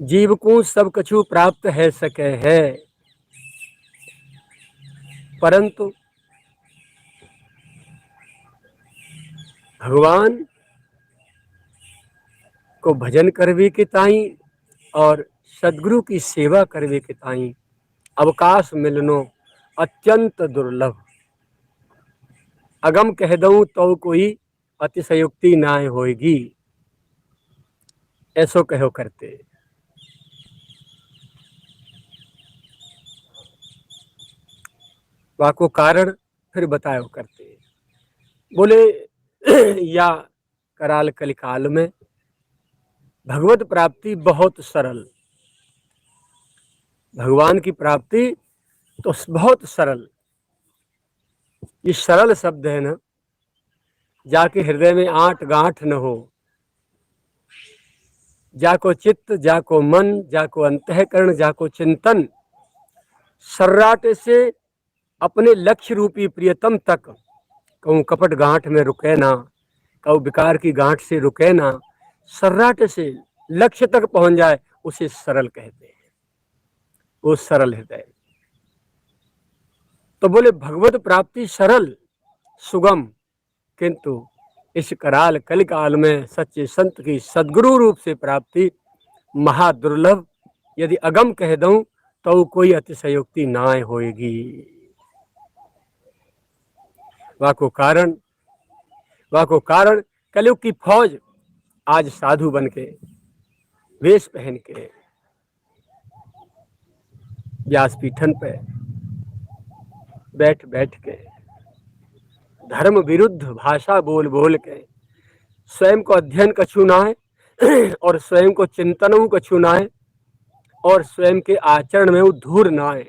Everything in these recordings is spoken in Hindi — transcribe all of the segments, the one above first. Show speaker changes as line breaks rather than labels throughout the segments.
जीव को सब कछु प्राप्त है सके है, परंतु भगवान को भजन करवे के ताई और सदगुरु की सेवा करवे के ताई अवकाश मिलनो अत्यंत दुर्लभ। अगम कह दऊं तो कोई अतिशयोक्ति ना होएगी, ऐसो कहो करते। वाको कारण फिर बतायो करते। बोले या कराल कलिकाल में भगवत प्राप्ति बहुत सरल, भगवान की प्राप्ति तो बहुत सरल। ये सरल शब्द है ना, जाके हृदय में आठ गांठ न हो, जाको चित्त, जाको मन, जाको अंतःकरण, जाको चिंतन सर्राटे से अपने लक्ष्य रूपी प्रियतम तक कहूँ कपट गांठ में रुके ना, कहूँ विकार की गांठ से रुके ना, सर्राटे से लक्ष्य तक पहुंच जाए, उसे सरल कहते हैं। वो सरल हृदय। तो बोले भगवत प्राप्ति सरल सुगम, किंतु इस कराल कलिकाल में सच्चे संत की सद्गुरु रूप से प्राप्ति महादुर्लभ। यदि अगम कह दूं तो कोई अतिशयोक्ति ना होएगी। वाको कारण कलयुग की फौज आज साधु बन के वेश पहन के व्यासपीठन पे बैठ बैठ के धर्म विरुद्ध भाषा बोल बोल के स्वयं को अध्ययन कछु ना है और स्वयं को चिंतन कछु ना है और स्वयं के आचरण में वो धूर ना है,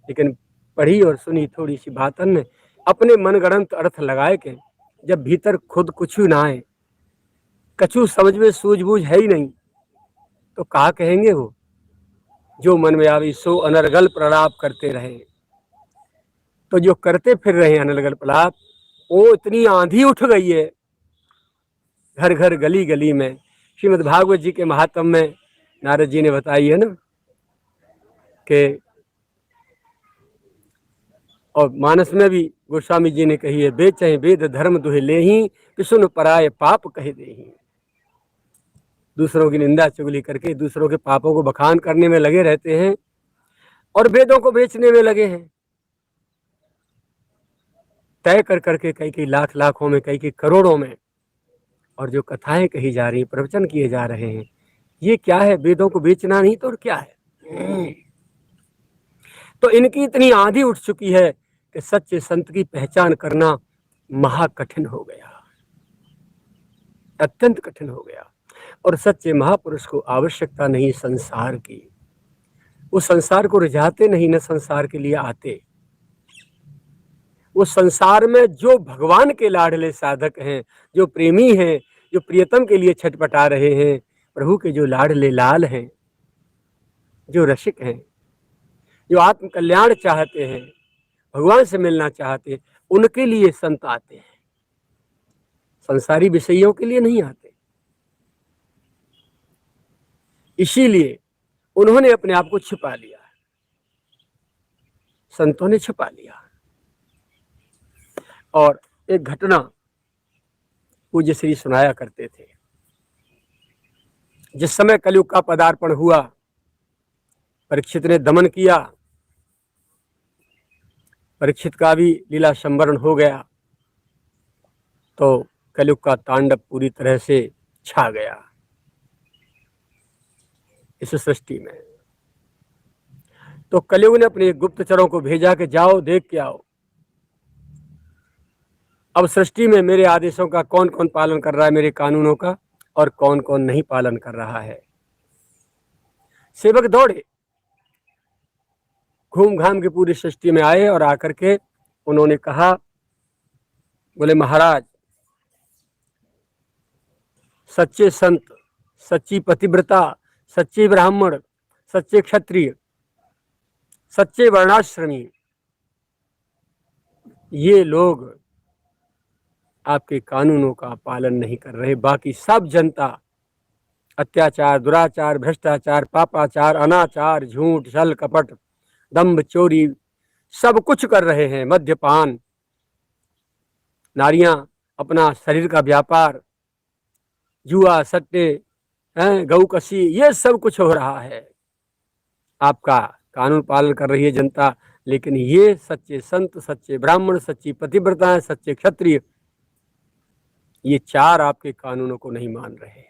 लेकिन पढ़ी और सुनी थोड़ी सी बातन ने अपने मनगढ़ंत अर्थ लगाए के जब भीतर खुद कुछ ना है, कछु समझ में सूझबूझ है ही नहीं, तो कहा कहेंगे वो जो मन में आवी सो अनर्गल प्रलाप करते रहे। तो जो करते फिर रहे अनर्गल प्रलाप, वो इतनी आंधी उठ गई है घर घर गली गली में। श्रीमद् भागवत जी के महात्म में नारद जी ने बताई है ना कि, और मानस में भी गोस्वामी जी ने कही है, बेचै वेद धर्म दुहे लेही, पिसुन पराय पाप कहे देही। दूसरों की निंदा चुगली करके दूसरों के पापों को बखान करने में लगे रहते हैं और वेदों को बेचने में लगे हैं। तय कर करके कई कई लाख लाखों में, कई कई करोड़ों में, और जो कथाएं कही जा रही, प्रवचन किए जा रहे हैं, ये क्या है? वेदों को बेचना नहीं तो और क्या है? तो इनकी इतनी आंधी उठ चुकी है कि सच्चे संत की पहचान करना महाकठिन हो गया, अत्यंत कठिन हो गया। और सच्चे महापुरुष को आवश्यकता नहीं संसार की, वो संसार को रिझाते नहीं, न संसार के लिए आते। वो संसार में जो भगवान के लाडले साधक हैं, जो प्रेमी हैं, जो प्रियतम के लिए छटपटा रहे हैं, प्रभु के जो लाडले लाल हैं, जो रसिक हैं, जो आत्म कल्याण चाहते हैं, भगवान से मिलना चाहते हैं, उनके लिए संत आते हैं, संसारी विषयों के लिए नहीं आते। इसीलिए उन्होंने अपने आप को छिपा लिया, संतों ने छिपा लिया। और एक घटना पूज्य श्री सुनाया करते थे। जिस समय कलयुग का पदार्पण हुआ, परीक्षित ने दमन किया, परीक्षित का भी लीला संवरण हो गया, तो कलयुग का तांडव पूरी तरह से छा गया इस सृष्टि में। तो कलयुग ने अपने गुप्तचरों को भेजा कि जाओ देख के आओ, अब सृष्टि में मेरे आदेशों का कौन कौन पालन कर रहा है, मेरे कानूनों का, और कौन कौन नहीं पालन कर रहा है। सेवक दौड़े, घूम घाम के पूरी सृष्टि में आए और आकर के उन्होंने कहा, बोले महाराज, सच्चे संत, सच्ची पतिव्रता, सच्चे ब्राह्मण, सच्चे क्षत्रिय, सच्चे वर्णाश्रमी, ये लोग आपके कानूनों का पालन नहीं कर रहे। बाकी सब जनता अत्याचार, दुराचार, भ्रष्टाचार, पापाचार, अनाचार, झूठ, छल कपट, दंभ, चोरी सब कुछ कर रहे हैं। मद्यपान, नारियां अपना शरीर का व्यापार, जुआ, सट्टे, गऊ कसी, ये सब कुछ हो रहा है। आपका कानून पालन कर रही है जनता, लेकिन ये सच्चे संत, सच्चे ब्राह्मण, सच्ची पतिव्रता, सच्चे क्षत्रिय, ये चार आपके कानूनों को नहीं मान रहे हैं।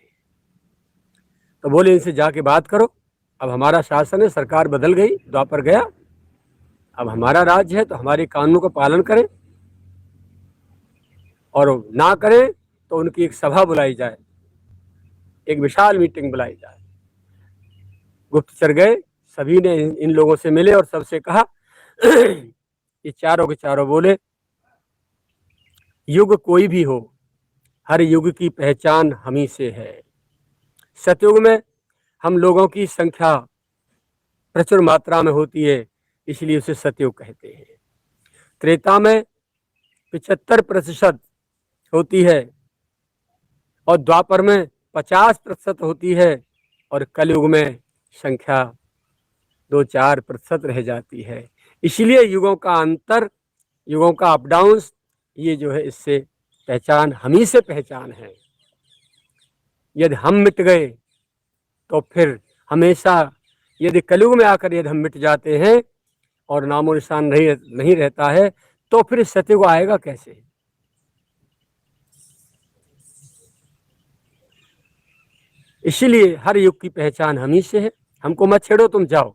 तो बोले इनसे जाके बात करो। अब हमारा शासन है, सरकार बदल गई, द्वापर गया, अब हमारा राज्य है तो हमारे कानूनों का पालन करें, और ना करें तो उनकी एक सभा बुलाई जाए, एक विशाल मीटिंग बुलाई जाए। गुप्तचर गए, सभी ने इन लोगों से मिले और सबसे कहा ये चारों के चारों बोले, युग कोई भी हो, हर युग की पहचान हम ही से है। सतयुग में हम लोगों की संख्या प्रचुर मात्रा में होती है, इसलिए उसे सतयुग कहते हैं। त्रेता में 75% होती है, और द्वापर में 50% होती है, और कलयुग में संख्या 2-4% रह जाती है। इसलिए युगों का अंतर, युगों का अप डाउन, ये जो है इससे पहचान हम ही से पहचान है। यदि हम मिट गए तो फिर हमेशा, यदि कलयुग में आकर यदि हम मिट जाते हैं और नामो निशान नहीं रहता है, तो फिर सतयुग आएगा कैसे। इसीलिए हर युग की पहचान हम ही से है। हमको मत छेड़ो, तुम जाओ।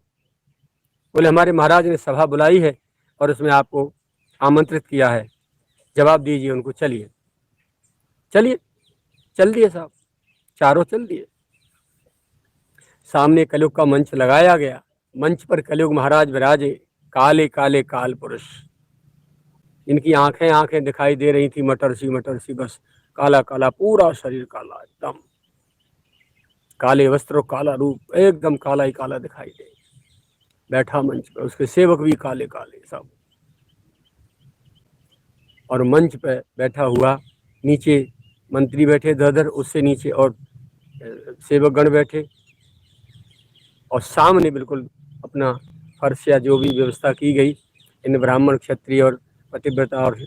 बोले हमारे महाराज ने सभा बुलाई है और उसमें आपको आमंत्रित किया है, जवाब दीजिए उनको। चलिए चलिए, चल दिए साहब, चारों चल दिए। सामने कलयुग का मंच लगाया गया। मंच पर कलयुग महाराज विराजे, काले काले काल पुरुष। इनकी आंखें दिखाई दे रही थी मटर सी, बस काला काला, पूरा शरीर काला, एकदम काले वस्त्र, काला रूप, एकदम काला ही काला दिखाई दे। बैठा मंच पर, उसके सेवक भी काले काले सब, और मंच पे बैठा हुआ, नीचे मंत्री बैठे दर, उससे नीचे और सेवक गण बैठे, और सामने बिल्कुल अपना फर्श या जो भी व्यवस्था की गई, इन ब्राह्मण, क्षत्रिय और पतिव्रता और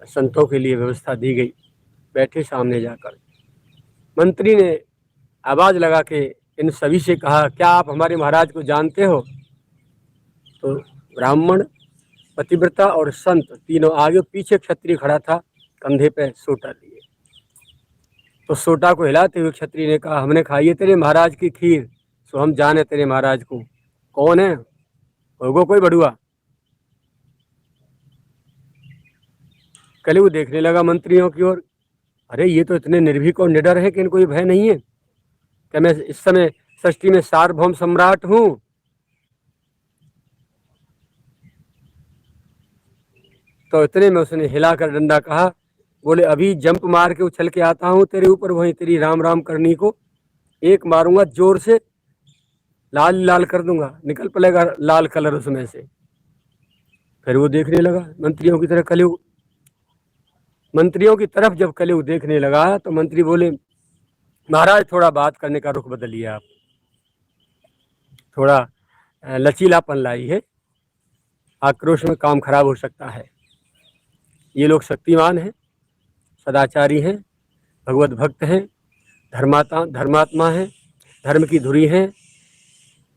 संतों के लिए व्यवस्था दी गई। बैठे सामने जाकर मंत्री ने आवाज लगा के इन सभी से कहा, क्या आप हमारे महाराज को जानते हो। तो ब्राह्मण, पतिव्रता और संत तीनों आगे, पीछे क्षत्रिय खड़ा था कंधे पे सोटा लिए। तो सोटा को हिलाते हुए क्षत्रिय ने कहा, हमने खाई है तेरे महाराज की खीर, सो हम जाने तेरे महाराज को। कौन है, होगो कोई बड़ुआ। कलयुग देखने लगा मंत्रियों की ओर, अरे ये तो इतने निर्भीक और निडर है कि इनको ये भय नहीं है। क्या मैं इस समय सृष्टि में सार्वभौम सम्राट हूं। तो इतने में उसने हिलाकर डंडा कहा, बोले अभी जंप मार के उछल के आता हूं तेरे ऊपर, वहीं तेरी राम राम करनी को एक मारूंगा जोर से, लाल लाल कर दूंगा, निकल पड़ेगा लाल कलर उसमें से। फिर वो देखने लगा मंत्रियों की तरफ, कलयुग मंत्रियों की तरफ जब कलयुग देखने लगा तो मंत्री बोले, महाराज थोड़ा बात करने का रुख बदलिए, आप थोड़ा लचीलापन लाई है, आक्रोश में काम खराब हो सकता है। ये लोग शक्तिमान हैं, सदाचारी हैं, भगवत भक्त हैं, धर्मात्मा हैं, धर्म की धुरी हैं,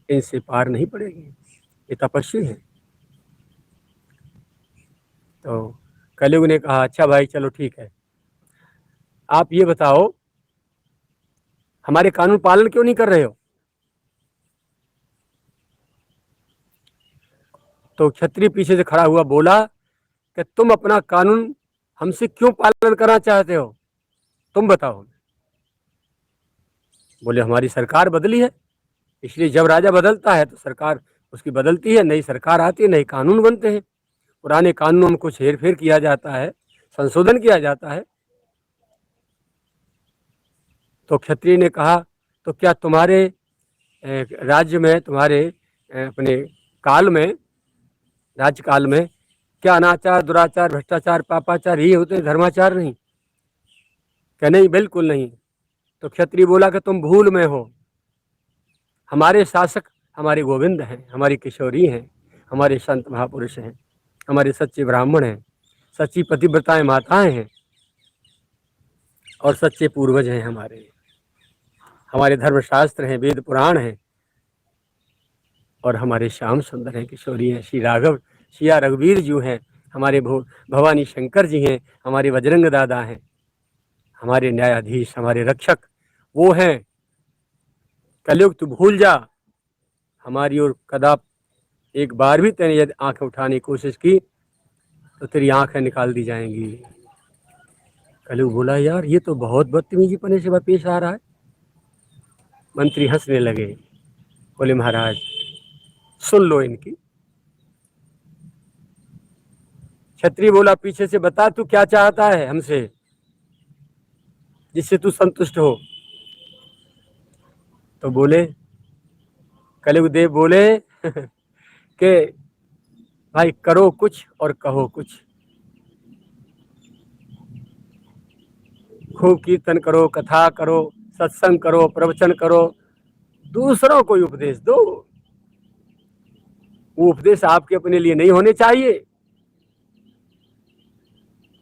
इनसे पार नहीं पड़ेगी, ये तपस्वी हैं। तो कलयुग ने कहा, अच्छा भाई चलो ठीक है, आप ये बताओ हमारे कानून पालन क्यों नहीं कर रहे हो। तो क्षत्रिय पीछे से खड़ा हुआ बोला कि तुम अपना कानून हमसे क्यों पालन करना चाहते हो, तुम बताओ। बोले हमारी सरकार बदली है, इसलिए जब राजा बदलता है तो सरकार उसकी बदलती है, नई सरकार आती है, नए कानून बनते हैं, पुराने कानूनों में कुछ हेर फेर किया जाता है, संशोधन किया जाता है। तो क्षत्रिय ने कहा, तो क्या तुम्हारे राज्य में, तुम्हारे अपने काल में, राज्यकाल में क्या अनाचार, दुराचार, भ्रष्टाचार, पापाचार ही होते, धर्माचार नहीं। क्या नहीं, बिल्कुल नहीं। तो क्षत्रिय बोला कि तुम भूल में हो, हमारे शासक हमारे गोविंद हैं, हमारी किशोरी हैं, हमारे संत महापुरुष हैं, हमारे सच्चे ब्राह्मण हैं, सच्ची पतिव्रताएं माताएं हैं और सच्चे पूर्वज हैं। हमारे धर्मशास्त्र हैं, वेद पुराण हैं और हमारे श्याम सुंदर हैं, किशोरी हैं, श्री राघव सिया रघुवीर जी हैं, हमारे भवानी शंकर जी हैं, हमारे बजरंग दादा हैं, हमारे न्यायाधीश, हमारे रक्षक वो हैं। कलयुग तू भूल जा, हमारी ओर कदाप एक बार भी तेने यदि आंखें उठाने की कोशिश की तो तेरी आंखें निकाल दी जाएंगी। कलयुग बोला यार ये तो बहुत बदतमीजी पने से पेश आ रहा है। मंत्री हंसने लगे, बोले महाराज सुन लो इनकी। क्षत्रिय बोला पीछे से बता तू क्या चाहता है हमसे, जिससे तू संतुष्ट हो। तो बोले कलयुग देव बोले कि भाई करो कुछ और कहो कुछ, खूब कीर्तन करो, कथा करो, सत्संग करो, प्रवचन करो, दूसरों को उपदेश दो। वो उपदेश आपके अपने लिए नहीं होने चाहिए।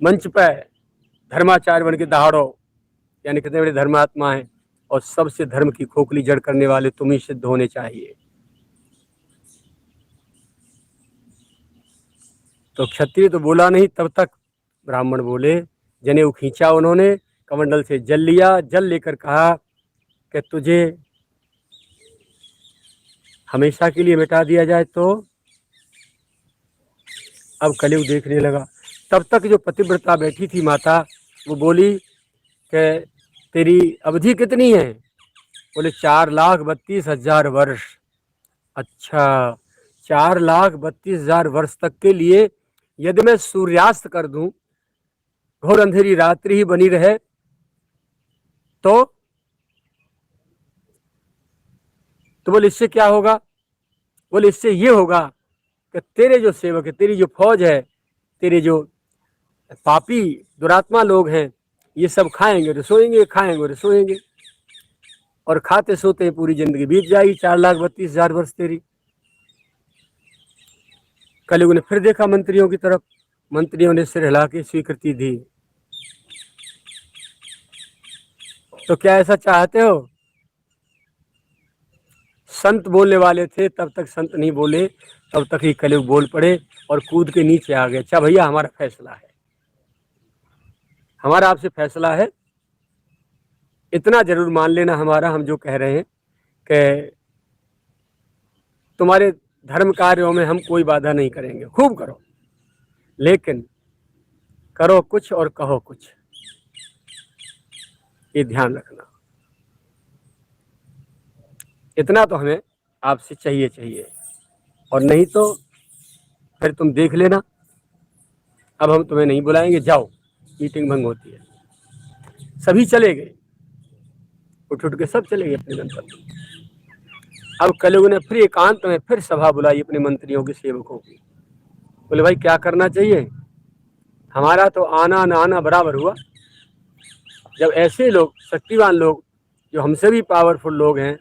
मंच पर धर्माचार्य बन के दहाड़ो, यानी कितने बड़े धर्मात्मा हैं और सबसे धर्म की खोखली जड़ करने वाले तुम ही सिद्ध होने चाहिए। तो क्षत्रिय तो बोला नहीं, तब तक ब्राह्मण बोले, जनेऊ खींचा उन्होंने, कमंडल से जल लिया, जल लेकर कहा कि तुझे हमेशा के लिए मिटा दिया जाए तो। अब कलयुग देखने लगा। तब तक जो पतिव्रता बैठी थी माता, वो बोली कि तेरी अवधि कितनी है? बोले 4,32,000 वर्ष। अच्छा, 4,32,000 वर्ष तक के लिए यदि मैं सूर्यास्त कर दूं, घोर अंधेरी रात्रि ही बनी रहे, तो बोले इससे क्या होगा? बोले इससे ये होगा कि तेरे जो सेवक है, तेरी जो फौज है, तेरे जो पापी दुरात्मा लोग हैं, ये सब खाएंगे और सोएंगे, खाएंगे और सोएंगे, और खाते सोते पूरी जिंदगी बीत जाएगी। 4,32,000 वर्ष तेरी। कलयुग ने फिर देखा मंत्रियों की तरफ, मंत्रियों ने सिर हिला के स्वीकृति दी। तो क्या ऐसा चाहते हो? संत बोलने वाले थे, तब तक संत नहीं बोले, तब तक ही कलयुग बोल पड़े और कूद के नीचे आ गए। अच्छा भैया, हमारा फैसला है, हमारा आपसे फैसला है, इतना जरूर मान लेना हमारा, हम जो कह रहे हैं कि तुम्हारे धर्म कार्यों में हम कोई बाधा नहीं करेंगे, खूब करो, लेकिन करो कुछ और कहो कुछ, ये ध्यान रखना। इतना तो हमें आपसे चाहिए, और नहीं तो फिर तुम देख लेना, अब हम तुम्हें नहीं बुलाएंगे, जाओ, मीटिंग भंग होती है। सभी चले गए, उठ के सब चले गए अपने गंतव्य। अब कलयुग ने फिर एकांत में फिर सभा बुलाई अपने मंत्रियों के सेवकों की। बोले भाई क्या करना चाहिए? हमारा तो आना न आना बराबर हुआ। जब ऐसे लोग, शक्तिवान लोग, जो हमसे भी पावरफुल लोग हैं,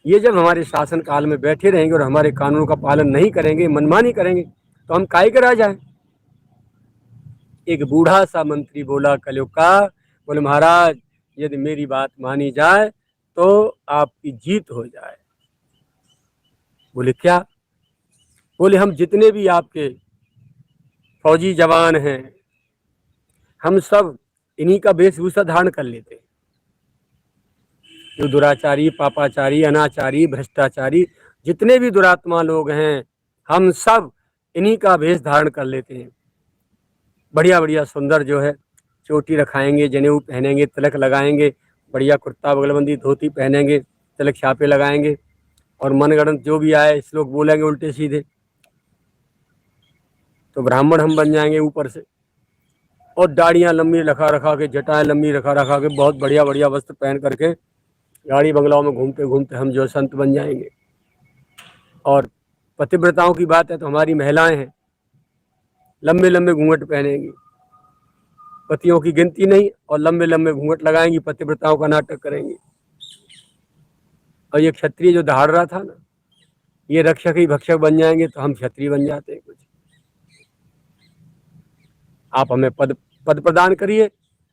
ये जब हमारे शासन काल में बैठे रहेंगे और हमारे कानूनों का पालन नहीं करेंगे, मनमानी करेंगे, तो हम काहे के रह जाएं? एक बूढ़ा सा मंत्री बोला कलयुग का, बोले महाराज यदि मेरी बात मानी जाए तो आपकी जीत हो जाए। बोले क्या? बोले हम जितने भी आपके फौजी जवान हैं, हम सब इन्हीं का वेशभूषा धारण कर लेते हैं। जो दुराचारी, पापाचारी, अनाचारी, भ्रष्टाचारी, जितने भी दुरात्मा लोग हैं, हम सब इन्हीं का वेश धारण कर लेते हैं। बढ़िया बढ़िया सुंदर जो है चोटी रखाएंगे, जनेऊ पहनेंगे, तिलक लगाएंगे, बढ़िया कुर्ता बगलबंदी धोती पहनेंगे, तिलक छापे लगाएंगे, और मनगढ़ंत जो भी आए श्लोक बोलेंगे उल्टे सीधे, तो ब्राह्मण हम बन जाएंगे ऊपर से। और दाढ़ियाँ लंबी रखा के, जटाएं लंबी रखा के, बहुत बढ़िया बढ़िया वस्त्र पहन करके गाड़ी बंगलाओं में घूमते घूमते हम जो संत बन जाएंगे। और पतिव्रताओं की बात है तो हमारी महिलाएं हैं, लंबे लंबे घूंघट पहनेंगी, पतियों की गिनती नहीं, और लंबे लंबे घूंघट लगाएंगी, पतिव्रताओं का नाटक करेंगी। और ये क्षत्रिय जो दहाड़ रहा था ना, ये रक्षक ही भक्षक बन जाएंगे, तो हम क्षत्रिय बन जाते हैं कुछ। आप हमें पद पद प्रदान करिए,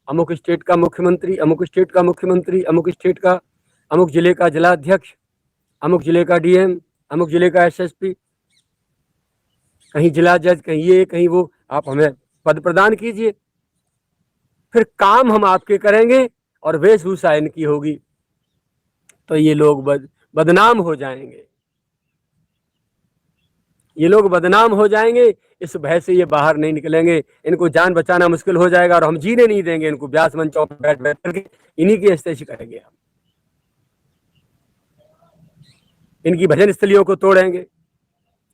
अमुक स्टेट का मुख्यमंत्री, अमुक स्टेट का मुख्यमंत्री, अमुक स्टेट का, अमुक जिले का जिलाध्यक्ष, अमुक जिले का डीएम, अमुक जिले का एसएसपी, कहीं जिला जज, कहीं ये कहीं वो, आप हमें पद प्रदान कीजिए। फिर काम हम आपके करेंगे और वेशभूषा इनकी होगी, तो ये लोग बदनाम हो जाएंगे, ये लोग बदनाम हो जाएंगे। इस भय से ये बाहर नहीं निकलेंगे, इनको जान बचाना मुश्किल हो जाएगा, और हम जीने नहीं देंगे इनको। व्यास मंचों पर बैठ बैठ करके इन्हीं की हस्तेशी करेंगे हम, इनकी भजन स्थलियों को तोड़ेंगे,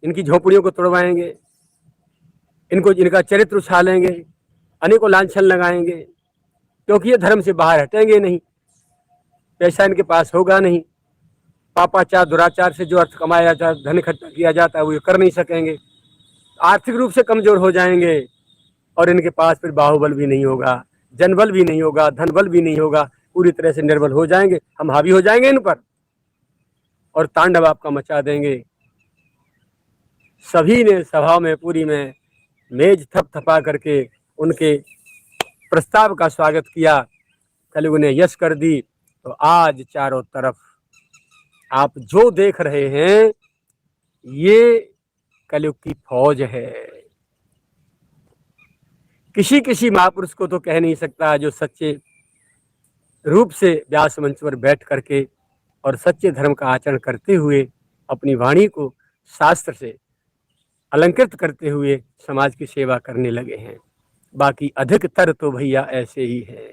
इनकी झोपड़ियों को तोड़वाएंगे, इनको इनका चरित्र उछालेंगे, अनेकों लांछन लगाएंगे, क्योंकि ये धर्म से बाहर हटेंगे नहीं। पैसा इनके पास होगा नहीं, पापाचार दुराचार से जो अर्थ कमाया जाता है, धन इकट्ठा किया जाता है, वो ये कर नहीं सकेंगे, आर्थिक रूप से कमजोर हो जाएंगे, और इनके पास फिर बाहुबल भी नहीं होगा, जनबल भी नहीं होगा, धनबल भी नहीं होगा, पूरी तरह से निर्बल हो जाएंगे। हम हावी हो जाएंगे इन पर और तांडव आपका मचा देंगे। सभी ने सभा में पूरी में मेज थपथपा करके उनके प्रस्ताव का स्वागत किया, कलयुग ने यश कर दी। तो आज चारों तरफ आप जो देख रहे हैं, ये कलयुग की फौज है। किसी महापुरुष को तो कह नहीं सकता जो सच्चे रूप से व्यास मंच पर बैठ करके और सच्चे धर्म का आचरण करते हुए अपनी वाणी को शास्त्र से अलंकृत करते हुए समाज की सेवा करने लगे हैं। बाकी अधिकतर तो भैया ऐसे ही है।